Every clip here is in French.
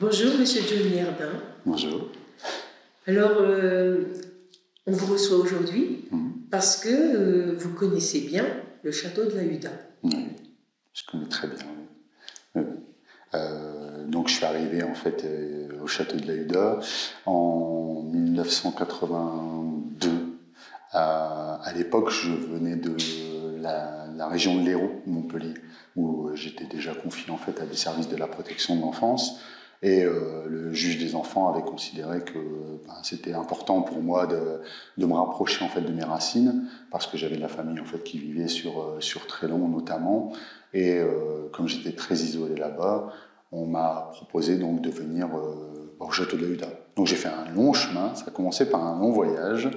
Bonjour, Monsieur Johnny Herbin. Bonjour. Alors, on vous reçoit aujourd'hui parce que vous connaissez bien le château de la Huda. Oui, je connais très bien. Oui. Donc, je suis arrivé en fait au château de la Huda en 1982. À l'époque, je venais de la région de l'Hérault, Montpellier, où j'étais déjà confié en fait à des services de la protection de l'enfance. Et le juge des enfants avait considéré que c'était important pour moi de me rapprocher en fait de mes racines, parce que j'avais de la famille en fait qui vivait sur Trélon notamment. Et comme j'étais très isolé là-bas, on m'a proposé donc de venir au château de la Huda. Donc j'ai fait un long chemin. Ça a commencé par un long voyage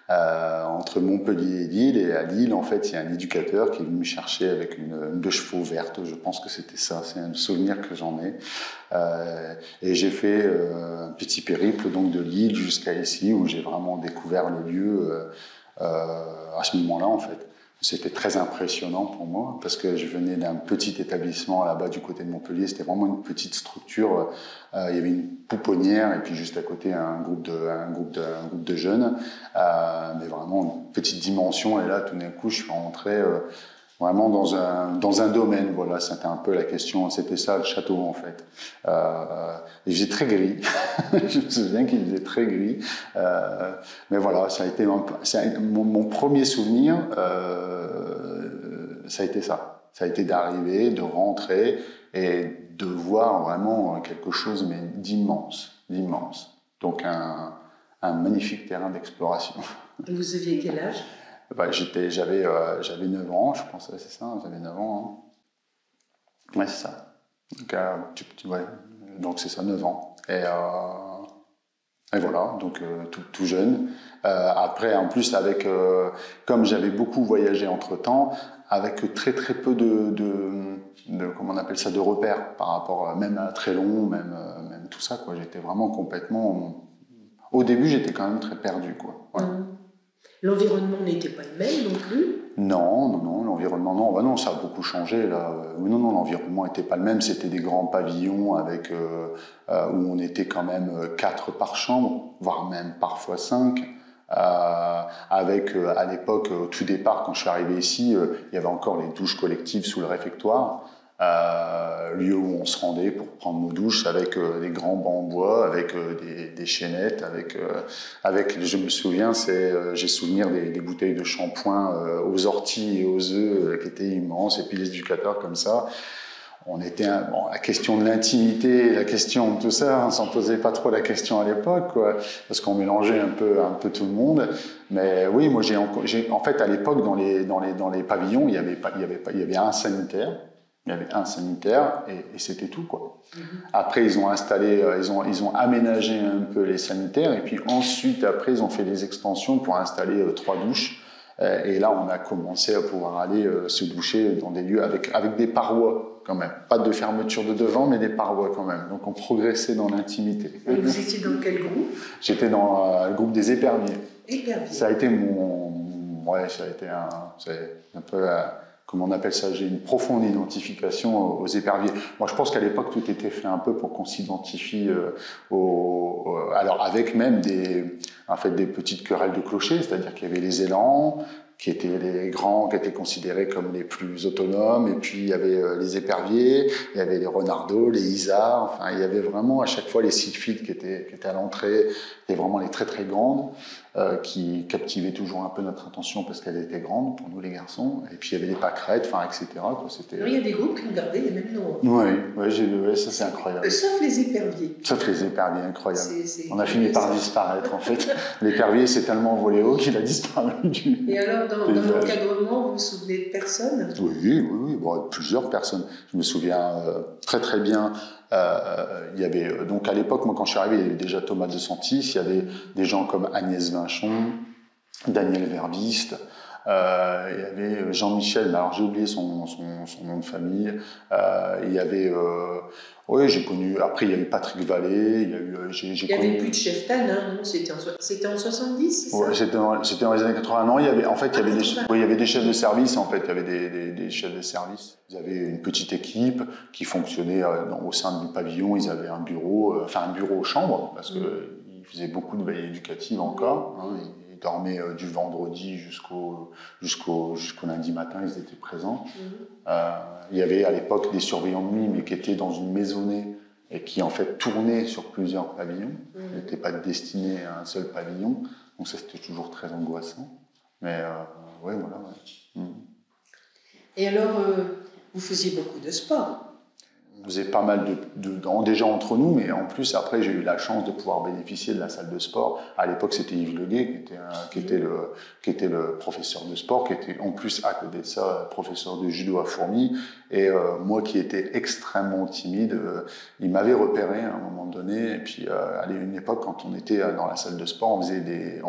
entre Montpellier et Lille. Et à Lille, en fait, il y a un éducateur qui est venu me chercher avec une de chevaux verte. Je pense que c'était ça. C'est un souvenir que j'en ai. Et j'ai fait un petit périple donc de Lille jusqu'à ici, où j'ai vraiment découvert le lieu à ce moment-là, en fait. C'était très impressionnant pour moi, parce que je venais d'un petit établissement là-bas du côté de Montpellier. C'était vraiment une petite structure. Il y avait une pouponnière et puis juste à côté un groupe de jeunes, mais vraiment une petite dimension. Et là, tout d'un coup, je suis rentré vraiment dans un domaine. Voilà, c'était un peu la question. C'était ça le château en fait. Il faisait très gris. Je me souviens qu'il faisait très gris. Mais voilà, ça a été mon premier souvenir. Ça a été ça. Ça a été d'arriver, de rentrer et de voir vraiment quelque chose mais d'immense. Donc un magnifique terrain d'exploration. Vous aviez quel âge? J'avais 9 ans, je pense, c'est ça, j'avais 9 ans. Hein. Ouais, c'est ça. Donc c'est ça, 9 ans. Et voilà, donc tout jeune. Après, en plus, comme j'avais beaucoup voyagé entre-temps, avec très très peu comment on appelle ça, de repères par rapport même à Trélon, même tout ça, quoi. J'étais vraiment complètement... Au début, j'étais quand même très perdu, quoi. Voilà. L'environnement n'était pas le même non plus? Non, l'environnement, non, ça a beaucoup changé, là. Non, l'environnement n'était pas le même, c'était des grands pavillons avec, où on était quand même 4 par chambre, voire même parfois 5. Avec, à l'époque, au tout départ, quand je suis arrivé ici, il y avait encore les douches collectives sous le réfectoire. Lieu où on se rendait pour prendre nos douches avec des grands bancs en bois, avec des chaînettes, je me souviens, j'ai souvenir des bouteilles de shampoing aux orties et aux œufs qui étaient immenses, et puis les éducateurs comme ça. On était la question de l'intimité, la question de tout ça, on s'en posait pas trop la question à l'époque, quoi, parce qu'on mélangeait un peu tout le monde. Mais oui, moi en fait à l'époque dans les pavillons, il y avait un sanitaire. Il y avait un sanitaire et c'était tout, quoi. Après, ils ont installé, ils ont aménagé un peu les sanitaires et puis ensuite, après, ils ont fait des extensions pour installer 3 douches. Et là, on a commencé à pouvoir aller se doucher dans des lieux avec des parois, quand même. Pas de fermeture de devant, mais des parois, quand même. Donc, on progressait dans l'intimité. Et vous étiez dans quel groupe? J'étais dans le groupe des éperviers. Éperviers. Ça a été c'est un peu... Comment on appelle ça? J'ai une profonde identification aux éperviers. Moi, je pense qu'à l'époque, tout était fait un peu pour qu'on s'identifie alors, avec même des petites querelles de clochers, c'est-à-dire qu'il y avait les élans, qui étaient les grands, qui étaient considérés comme les plus autonomes, et puis il y avait les éperviers, il y avait les renardeaux, les isards, enfin, il y avait vraiment à chaque fois les sylphides qui étaient à l'entrée, et vraiment les très très grandes, qui captivaient toujours un peu notre attention parce qu'elles étaient grandes pour nous les garçons, et puis il y avait les pâquerettes, enfin, etc. Quoi, il y a des groupes qui ont gardé les mêmes noms. Oui, ça c'est incroyable. Sauf les éperviers. Sauf les éperviers, incroyable. On a fini par disparaître en fait. L'épervier s'est tellement volé haut qu'il a disparu. Et alors, dans l'encadrement, vous vous souvenez de personne? Oui, plusieurs personnes. Je me souviens très très bien. Il y avait donc à l'époque, moi quand je suis arrivé, il y avait déjà Thomas de Santis, il y avait des gens comme Agnès Vinchon, Daniel Verbiste. Il y avait Jean-Michel, mais alors j'ai oublié son nom de famille. Il y avait, oui, j'ai connu. Après, il y a eu Patrick Vallée. Il y a eu, il n'y avait plus de chef Tanin, non? C'était en 70, c'est ça? Ouais, c'était dans les années 80. Non, il y avait, en fait, il y avait des chefs de service. En fait, il y avait des chefs de service. Ils avaient une petite équipe qui fonctionnait au sein du pavillon. Ils avaient un bureau, un bureau chambre, parce qu'ils faisaient beaucoup de veille éducative encore. Hein, ils dormaient du vendredi jusqu'au lundi matin. Ils étaient présents. Il y avait à l'époque des surveillants de nuit, mais qui étaient dans une maisonnée et qui en fait tournaient sur plusieurs pavillons. Ils n'étaient pas destinés à un seul pavillon. Donc ça, c'était toujours très angoissant. Mais ouais, voilà. Ouais. Et alors, vous faisiez beaucoup de sport? On faisait pas mal déjà entre nous, mais en plus, après, j'ai eu la chance de pouvoir bénéficier de la salle de sport. À l'époque, c'était Yves Leguet qui était le professeur de sport, qui était en plus, à côté de ça, professeur de judo à Fourmi. Et moi qui étais extrêmement timide, il m'avait repéré à un moment donné. Et puis, à une époque, quand on était dans la salle de sport, il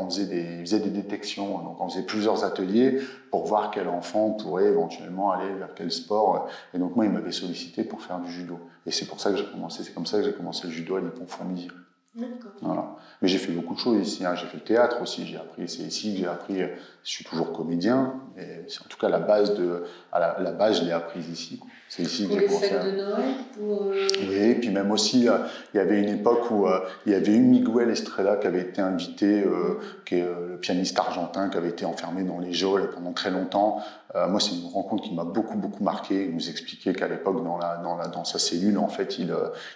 faisait des détections. Donc, on faisait plusieurs ateliers pour voir quel enfant pourrait éventuellement aller vers quel sport. Et donc, moi, il m'avait sollicité pour faire du judo. Et c'est pour ça que c'est comme ça que j'ai commencé le judo à Lippon-Fourmilier. D'accord. Voilà. Mais j'ai fait beaucoup de choses ici. Hein. J'ai fait le théâtre aussi. C'est ici que j'ai appris. Je suis toujours comédien. Et c'est en tout cas la base, je l'ai apprise ici, quoi. C'est ici que j'ai commencé. Pour les fêtes de Noël Oui, et puis même aussi, il y avait une époque où il y avait eu Miguel Estrella qui avait été invité, qui est le pianiste argentin, qui avait été enfermé dans les geôles pendant très longtemps. Moi, c'est une rencontre qui m'a beaucoup marqué. Il nous expliquait qu'à l'époque, dans sa cellule, en fait,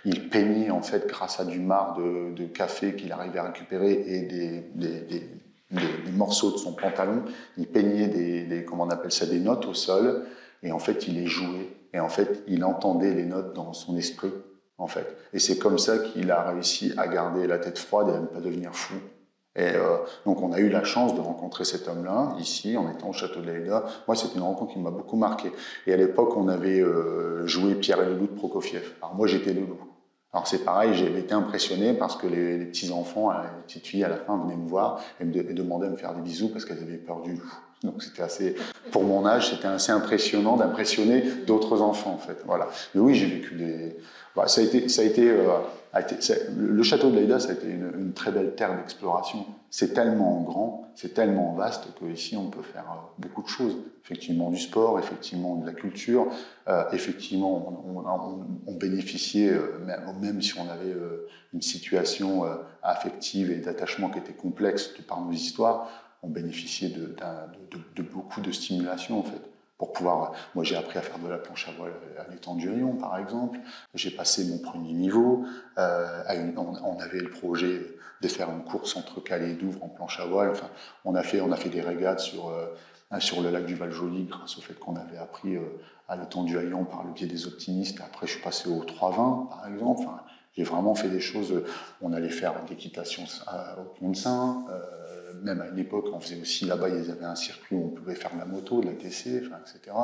il peignait en fait grâce à du marc de café qu'il arrivait à récupérer et des morceaux de son pantalon. Il peignait des notes au sol, et en fait, il les jouait. Et en fait, il entendait les notes dans son esprit, en fait. Et c'est comme ça qu'il a réussi à garder la tête froide et à ne pas devenir fou. Et donc, on a eu la chance de rencontrer cet homme-là, ici, en étant au Château de l'Aïda. Moi, c'était une rencontre qui m'a beaucoup marqué. Et à l'époque, on avait joué Pierre et le loup de Prokofiev. Alors moi, j'étais le loup. Alors c'est pareil, j'avais été impressionné parce que les petits-enfants, les petites filles, à la fin, venaient me voir et me demandaient de me faire des bisous parce qu'elles avaient peur du loup. Donc c'était assez, pour mon âge, c'était assez impressionnant d'impressionner d'autres enfants, en fait. Voilà. Mais oui, j'ai vécu des... Voilà, le château de l'Aïda, ça a été une très belle terre d'exploration. C'est tellement grand, c'est tellement vaste qu'ici, on peut faire beaucoup de choses. Effectivement du sport, effectivement de la culture, effectivement on bénéficiait, même si on avait une situation affective et d'attachement qui était complexe de par nos histoires, on bénéficiait de beaucoup de stimulation, en fait. Pour pouvoir, moi j'ai appris à faire de la planche à voile à l'étang du Rion, par exemple. J'ai passé mon premier niveau. On avait le projet de faire une course entre Calais et Douvres en planche à voile. Enfin, on a fait des régates sur le lac du Val-Joli grâce au fait qu'on avait appris à l'étang du Rion par le biais des optimistes. Après, je suis passé au 320, par exemple. Enfin, j'ai vraiment fait des choses. On allait faire de l'équitation au Pont-de-Saint. Même à une époque, on faisait aussi là-bas, ils avaient un circuit où on pouvait faire de la moto, de la TC, etc.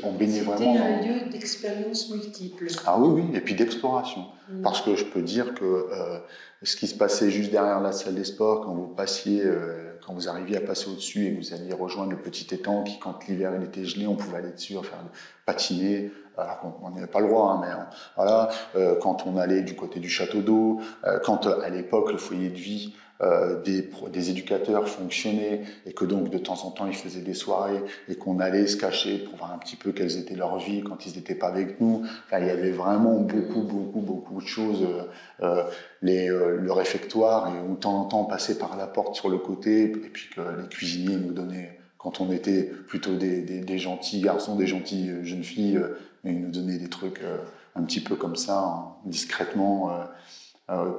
On baignait vraiment. C'était un lieu d'expériences multiples. Ah oui, et puis d'exploration. Parce que je peux dire que ce qui se passait juste derrière la salle des sports, quand vous arriviez à passer au-dessus et que vous alliez rejoindre le petit étang qui, quand l'hiver il était gelé, on pouvait aller dessus, patiner. Alors qu'on n'avait pas le droit, hein, mais voilà. Quand on allait du côté du château d'eau, quand à l'époque le foyer de vie des éducateurs fonctionnaient et que donc de temps en temps ils faisaient des soirées et qu'on allait se cacher pour voir un petit peu quelles étaient leurs vies quand ils n'étaient pas avec nous. Enfin, il y avait vraiment beaucoup de choses. Le réfectoire, et où de temps en temps on passait par la porte sur le côté, et puis que les cuisiniers nous donnaient, quand on était plutôt des gentils garçons, des gentilles jeunes filles, ils nous donnaient des trucs un petit peu comme ça, hein, discrètement.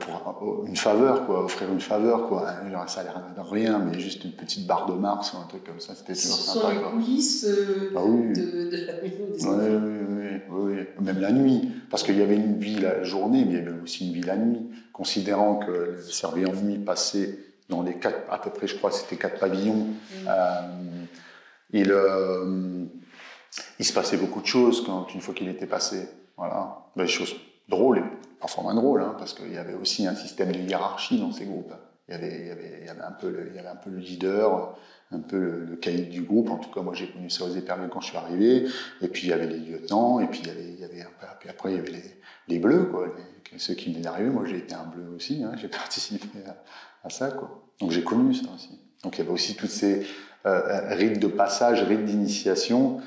Pour une faveur, quoi, offrir une faveur, quoi. Alors, ça a l'air de rien, mais juste une petite barre de Mars ou un truc comme ça, c'était toujours sympa. Ce sont les coulisses de la maison. Oui. Même la nuit, parce qu'il y avait une vie la journée, mais il y avait aussi une vie la nuit, considérant que le surveillant de nuit passait dans les 4, à peu près, je crois, c'était 4 pavillons. Il se passait beaucoup de choses une fois qu'il était passé. Voilà, des choses drôles. Parfois moins drôle, hein, parce qu'il y avait aussi un système de hiérarchie dans ces groupes. il y avait un peu le leader, un peu le caïd du groupe. En tout cas, moi, j'ai connu ça aux Éperviers quand je suis arrivé. Et puis, il y avait les lieutenants, et puis puis après, il y avait les bleus, quoi, ceux qui venaient d'arriver. Moi, j'ai été un bleu aussi, hein, j'ai participé à ça, quoi. Donc, j'ai connu ça aussi. Donc, il y avait aussi toutes ces rites de passage, rites d'initiation,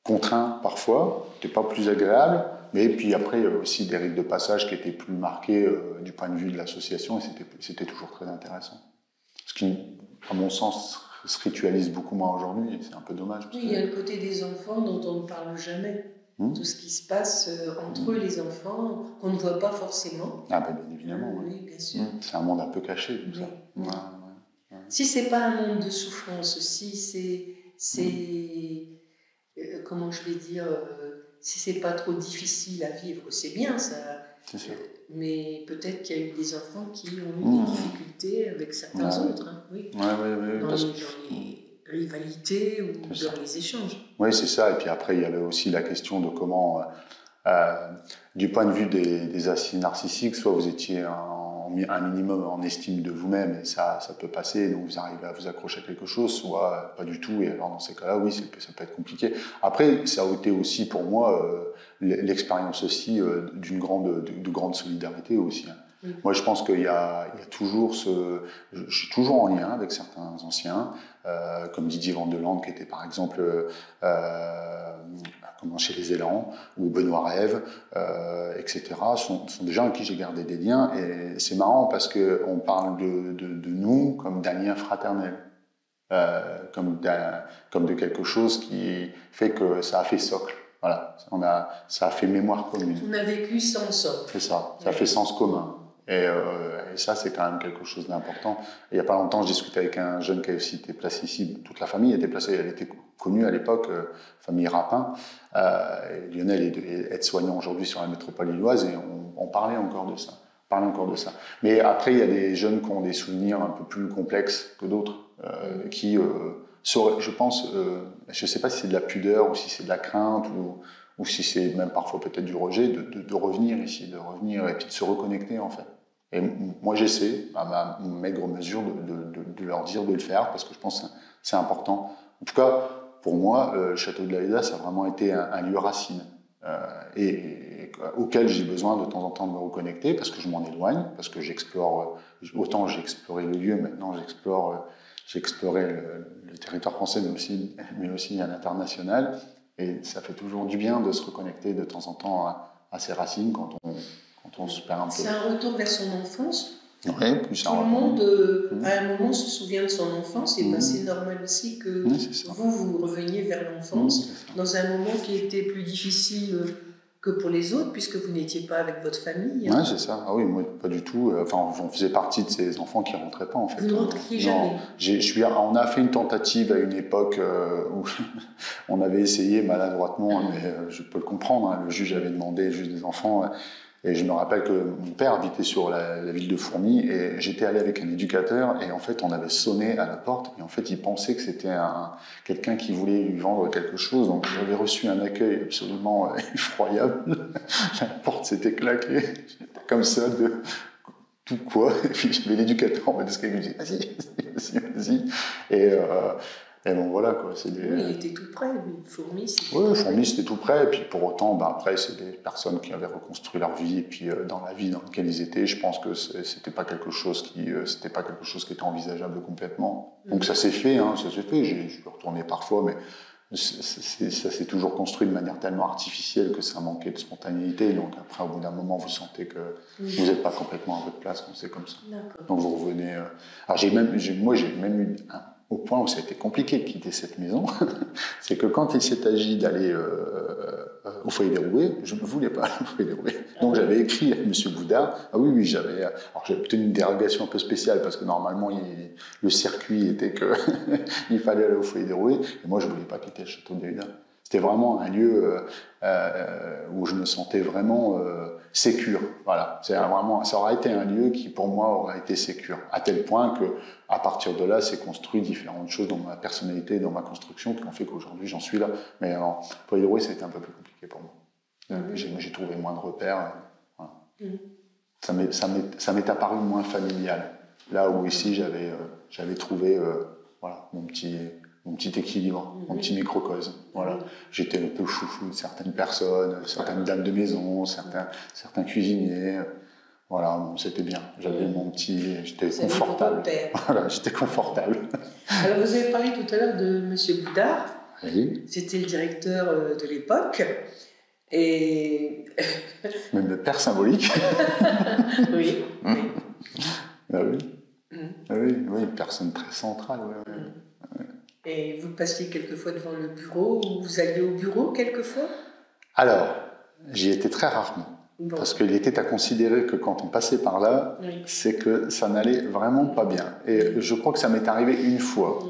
contraints parfois, qui n'étaient pas plus agréables. Mais puis après, il y avait aussi des rites de passage qui étaient plus marqués du point de vue de l'association, et c'était toujours très intéressant. Ce qui, à mon sens, se ritualise beaucoup moins aujourd'hui, et c'est un peu dommage. Oui, il y a le côté des enfants dont on ne parle jamais. Tout ce qui se passe entre eux, les enfants, qu'on ne voit pas forcément. Ah ben, bien évidemment, oui, bien sûr. C'est un monde un peu caché, tout ça. Ouais. Si c'est pas un monde de souffrance, si c'est comment je vais dire, si c'est pas trop difficile à vivre, c'est bien ça. C'est sûr. Mais peut-être qu'il y a eu des enfants qui ont eu des difficultés avec certains autres. Hein, oui. Dans les rivalités ou dans les échanges. Oui, c'est ça. Et puis après, il y avait aussi la question de comment, du point de vue des acides narcissiques, soit vous étiez un minimum en estime de vous-même, et ça peut passer, donc vous arrivez à vous accrocher à quelque chose, soit pas du tout, et alors dans ces cas-là, oui, ça peut être compliqué. Après, ça a été aussi pour moi l'expérience aussi de grande solidarité aussi. Hein. Moi, je pense qu'il y a toujours je suis toujours en lien avec certains anciens, comme Didier Vandeland, qui était par exemple chez les Élans, ou Benoît Rêve, etc. sont des gens avec qui j'ai gardé des liens, et c'est marrant parce qu'on parle de nous comme d'un lien fraternel. Comme de quelque chose qui fait que ça a fait socle. Voilà, ça a fait mémoire commune. On a vécu ça ensemble. C'est ça, ça fait sens commun. Et ça, c'est quand même quelque chose d'important. Il n'y a pas longtemps, je discutais avec un jeune qui a aussi été placé ici. Toute la famille était placée, elle était connue à l'époque, famille Rapin. Lionel est aide-soignant aujourd'hui sur la métropole lilloise, et on parlait encore de ça. Mais après, il y a des jeunes qui ont des souvenirs un peu plus complexes que d'autres, qui je pense, je ne sais pas si c'est de la pudeur ou si c'est de la crainte ou si c'est même parfois peut-être du rejet, de revenir ici, et puis de se reconnecter en fait. Et moi j'essaie, à ma maigre mesure, de leur dire de le faire, parce que je pense que c'est important. En tout cas, pour moi, le château de la Haida, ça a vraiment été un lieu racine, et auquel j'ai besoin de temps en temps de me reconnecter, parce que je m'en éloigne, parce que j'explore, autant j'ai exploré le lieu, maintenant j'ai exploré le territoire français, mais aussi à l'international. Et ça fait toujours du bien de se reconnecter de temps en temps à ses racines quand on se perd un peu. C'est un retour vers son enfance. Oui, plus tout le monde, à un moment, se souvient de son enfance, et c'est normal aussi que vous reveniez vers l'enfance dans un moment qui était plus difficile que pour les autres, puisque vous n'étiez pas avec votre famille. Oui, c'est ça. Ah oui, moi, pas du tout. Enfin, on faisait partie de ces enfants qui ne rentraient pas, en fait. Vous ne rentriez jamais. On a fait une tentative à une époque où on avait essayé maladroitement, mais je peux le comprendre. Hein, le juge avait demandé, le juge des enfants. Et je me rappelle que mon père habitait sur la ville de Fourmies, et j'étais allé avec un éducateur, et en fait on avait sonné à la porte, et en fait il pensait que c'était quelqu'un qui voulait lui vendre quelque chose, donc j'avais reçu un accueil absolument effroyable. La porte s'était claquée, j'étais comme ça de tout quoi, et puis j'avais l'éducateur en mode escalier qui me disait vas-y. Et bon, voilà, quoi. Oui, il était tout près, Fourmies. Oui, Fourmies, c'était tout près. Et puis pour autant, après, c'est des personnes qui avaient reconstruit leur vie. Et puis dans la vie dans laquelle ils étaient, je pense que c'était pas quelque chose qui était envisageable complètement. Donc ça s'est fait, ça s'est fait. Je suis retourné parfois, mais ça s'est toujours construit de manière tellement artificielle que ça manquait de spontanéité. Donc après, au bout d'un moment, vous sentez que vous n'êtes pas complètement à votre place quand c'est comme ça. Donc vous revenez. Alors moi, j'ai même eu au point où ça a été compliqué de quitter cette maison, c'est que quand il s'est agi d'aller au foyer des Rouets, je ne voulais pas aller au foyer des Rouets. Donc j'avais écrit à M. Boudard, j'avais obtenu une dérogation un peu spéciale, parce que normalement le circuit était qu'il fallait aller au foyer des Rouets, et moi je ne voulais pas quitter le château de Haida. C'était vraiment un lieu où je me sentais vraiment sécure. Voilà. Ça aurait été un lieu qui, pour moi, aurait été sécure. À tel point qu'à partir de là, s'est construit différentes choses dans ma personnalité, dans ma construction, qui ont fait qu'aujourd'hui, j'en suis là. Mais pour les Rouets, ça a été un peu plus compliqué pour moi. J'ai trouvé moins de repères. Voilà. Ça m'est apparu moins familial. Là où ici, j'avais trouvé voilà, mon petit équilibre, mon petit microcosme. Voilà. J'étais un peu chouchou de certaines personnes, certaines dames de maison, certains cuisiniers. Voilà, bon, c'était bien. J'avais mon petit... J'étais confortable. Voilà, j'étais confortable. Alors, vous avez parlé tout à l'heure de M. Boudard. Oui. C'était le directeur de l'époque. Et... Même le père symbolique. Oui. Oui. Ah oui. Oui, une personne très centrale. Ouais. Et vous passiez quelquefois devant le bureau, ou vous alliez au bureau quelquefois? Alors, j'y étais très rarement. Bon. Parce qu'il était à considérer que quand on passait par là, c'est que ça n'allait vraiment pas bien. Et je crois que ça m'est arrivé une fois.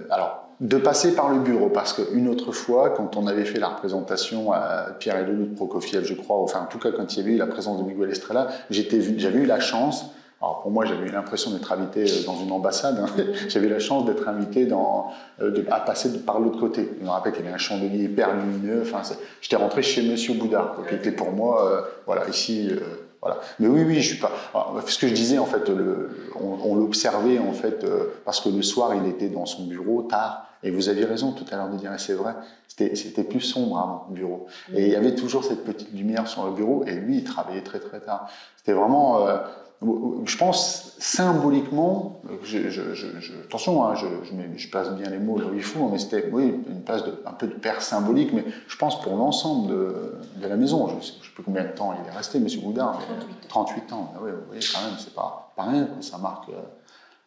Alors, de passer par le bureau, parce qu'une autre fois, quand on avait fait la représentation à Pierre et Leloup de Prokofiev, je crois, enfin en tout cas quand il y avait eu la présence de Miguel Estrella, j'avais eu la chance. Alors pour moi, j'avais eu l'impression d'être invité dans une ambassade. Hein. J'avais la chance d'être invité à passer par l'autre côté. Je me rappelle qu'il y avait un chandelier hyper lumineux. Enfin, j'étais rentré chez Monsieur Boudard, qui était pour moi, voilà, ici. Voilà. Mais oui, je suis pas. Alors, ce que je disais, en fait, on l'observait, en fait, parce que le soir, il était dans son bureau tard. Et vous aviez raison tout à l'heure de dire, et c'est vrai, c'était plus sombre avant le bureau. Et il y avait toujours cette petite lumière sur le bureau. Et lui, il travaillait très très tard. C'était vraiment. Je pense symboliquement, attention, hein, je place bien les mots là où il faut, mais c'était une place un peu de père symbolique, mais je pense pour l'ensemble de la maison. Je ne sais plus combien de temps il est resté, M. Boudard, mais 38 ans. Ah oui, vous voyez, quand même, c'est pas rien,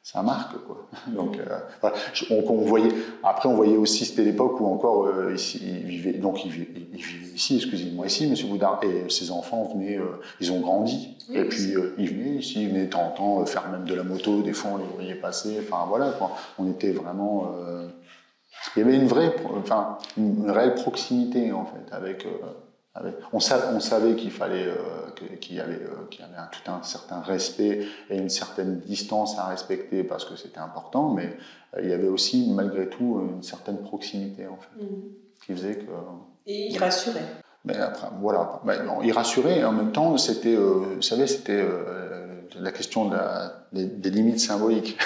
ça marque, quoi. Donc, voilà. On voyait, après, on voyait aussi, c'était l'époque où encore, ici, il vivait ici, excusez-moi, ici, M. Boudard, et ses enfants venaient, ils ont grandi, et puis ils venaient ici, ils venaient de temps en temps faire même de la moto, des fois on les voyait passer, enfin voilà, quoi. On était vraiment... il y avait une réelle proximité, en fait, avec on savait qu'il fallait qu'il y avait tout un certain respect et une certaine distance à respecter parce que c'était important, mais il y avait aussi malgré tout une certaine proximité en fait, qui faisait que... Et il rassurait. Mais après, voilà, il rassurait et en même temps c'était, vous savez, c'était la question des limites symboliques.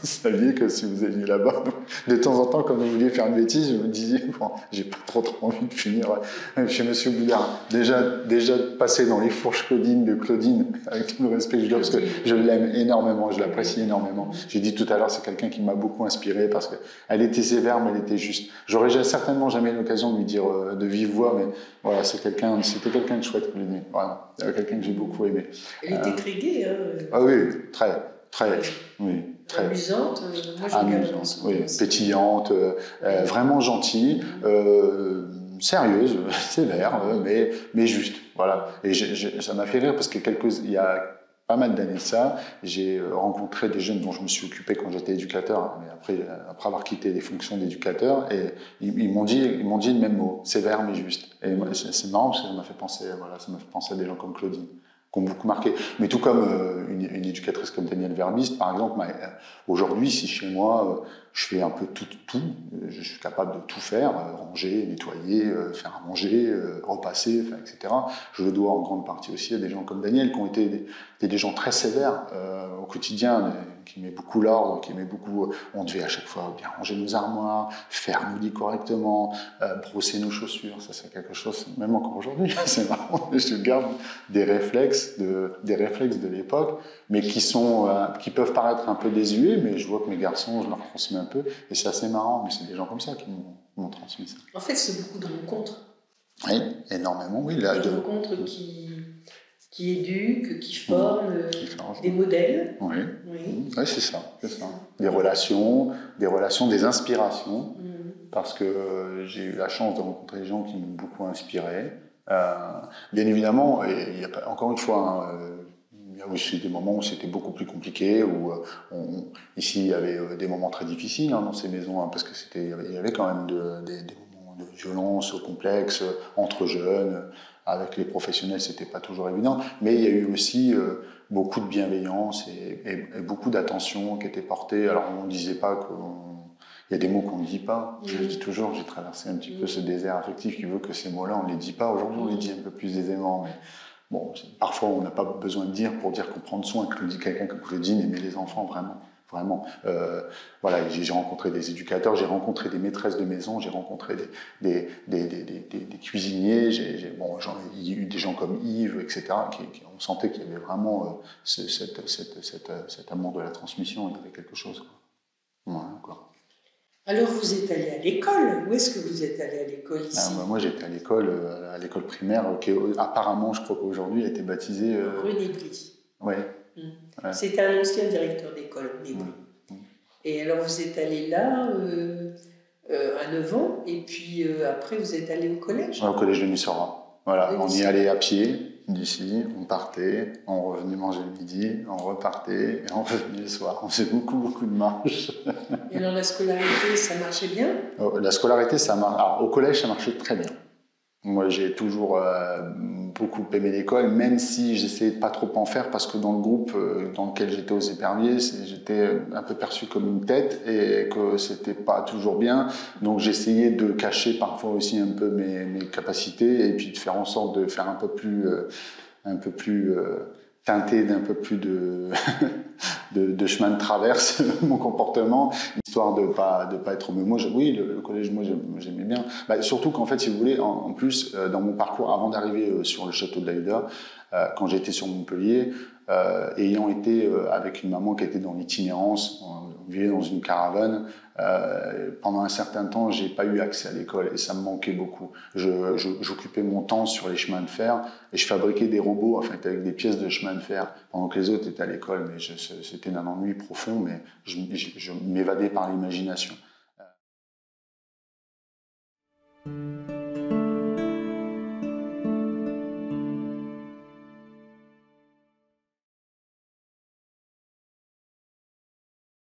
Vous saviez que si vous alliez là-bas, de temps en temps, quand vous vouliez faire une bêtise, vous disiez, bon, j'ai pas trop envie de finir chez Monsieur Boudard. Déjà de passer dans les fourches Claudine de Claudine, avec tout le respect que je dois, parce que je l'aime énormément, je l'apprécie énormément. J'ai dit tout à l'heure, c'est quelqu'un qui m'a beaucoup inspiré, parce qu'elle était sévère, mais elle était juste. J'aurais certainement jamais eu l'occasion de lui dire de vive voix, mais voilà, c'était quelqu'un de chouette, Claudine. Voilà, quelqu'un que j'ai beaucoup aimé. Elle était très gaie, hein. Ah oui, très, oui. Très amusante, moi j'aime bien amusante, oui, pétillante, vraiment gentille, sérieuse, sévère, mais juste, voilà. Et ça m'a fait rire parce que il y a pas mal d'années de ça, j'ai rencontré des jeunes dont je me suis occupé quand j'étais éducateur, mais après avoir quitté les fonctions d'éducateur, et ils m'ont dit le même mot, sévère mais juste. Et c'est marrant parce que ça m'a fait penser à des gens comme Claudine, qui ont beaucoup marqué. Mais tout comme une éducatrice comme Danielle Verbiste, par exemple, aujourd'hui, si chez moi, je fais un peu tout, je suis capable de tout faire, ranger, nettoyer, faire à manger, repasser, etc. Je le dois en grande partie aussi à des gens comme Danielle, qui ont été des gens très sévères au quotidien, qui aimaient beaucoup l'ordre, qui aimaient beaucoup... On devait à chaque fois bien ranger nos armoires, faire nos lits correctement, brosser nos chaussures, ça c'est quelque chose, même encore aujourd'hui, c'est marrant, je garde des réflexes de l'époque, mais qui peuvent paraître un peu désuets, mais je vois que mes garçons, je leur transmets un peu, et c'est assez marrant, mais c'est des gens comme ça qui m'ont transmis ça. En fait, c'est beaucoup de rencontres. Oui, énormément, oui. Des rencontres qui éduquent, qui forment des modèles. Oui, c'est ça. Des relations, des inspirations, parce que j'ai eu la chance de rencontrer des gens qui m'ont beaucoup inspiré. Bien évidemment, et encore une fois, il y a aussi des moments où c'était beaucoup plus compliqué, où ici il y avait des moments très difficiles dans ces maisons, parce que il y avait quand même des moments de violence complexes entre jeunes. Avec les professionnels, c'était pas toujours évident, mais il y a eu aussi beaucoup de bienveillance et beaucoup d'attention qui était portée. Alors on ne disait pas il y a des mots qu'on ne dit pas. Je dis toujours, j'ai traversé un petit peu ce désert affectif qui veut que ces mots-là, on ne les dit pas. Aujourd'hui, on les dit un peu plus aisément, mais bon, parfois on n'a pas besoin de dire pour dire qu'on prend soin. Quelqu'un comme Claudine aimait les enfants vraiment. Vraiment. Voilà, j'ai rencontré des éducateurs, j'ai rencontré des maîtresses de maison, j'ai rencontré des cuisiniers, bon, il y a eu des gens comme Yves, etc. On sentait qu'il y avait vraiment cet amour de la transmission, il y avait quelque chose. Quoi. Ouais, quoi. Alors vous êtes allé à l'école. Où est-ce que vous êtes allé à l'école ici? Moi j'étais à l'école primaire, qui apparemment, je crois qu'aujourd'hui, a été baptisée... Rue Nébry. Ouais. Ouais. C'était un ancien directeur d'école, Nébry. Et alors vous êtes allé là à 9 ans, et puis après vous êtes allé au collège? Au collège de Nusora. Voilà, on y allait à pied d'ici, on partait, on revenait manger le midi, on repartait et on revenait le soir. On faisait beaucoup de marches. Et alors la scolarité, ça marchait bien? La scolarité, ça marche. Alors, au collège, ça marchait très bien. Moi, j'ai toujours beaucoup aimé l'école, même si j'essayais de pas trop en faire, parce que dans le groupe dans lequel j'étais aux Éperviers, j'étais un peu perçu comme une tête et que c'était pas toujours bien. Donc, j'essayais de cacher parfois aussi un peu mes capacités et puis de faire en sorte de faire un peu plus teinté d'un peu plus de chemin de traverse mon comportement, histoire de pas être... Mais moi, oui, le collège, moi, j'aimais bien. Surtout qu'en fait, si vous voulez, en plus, dans mon parcours, avant d'arriver sur le château de l'Aïda, quand j'étais sur Montpellier, ayant été avec une maman qui était dans l'itinérance, on vivait dans une caravane, pendant un certain temps, j'ai pas eu accès à l'école et ça me manquait beaucoup. J'occupais mon temps sur les chemins de fer et je fabriquais des robots en fait, avec des pièces de chemin de fer pendant que les autres étaient à l'école. Mais c'était un ennui profond, mais je m'évadais par l'imagination.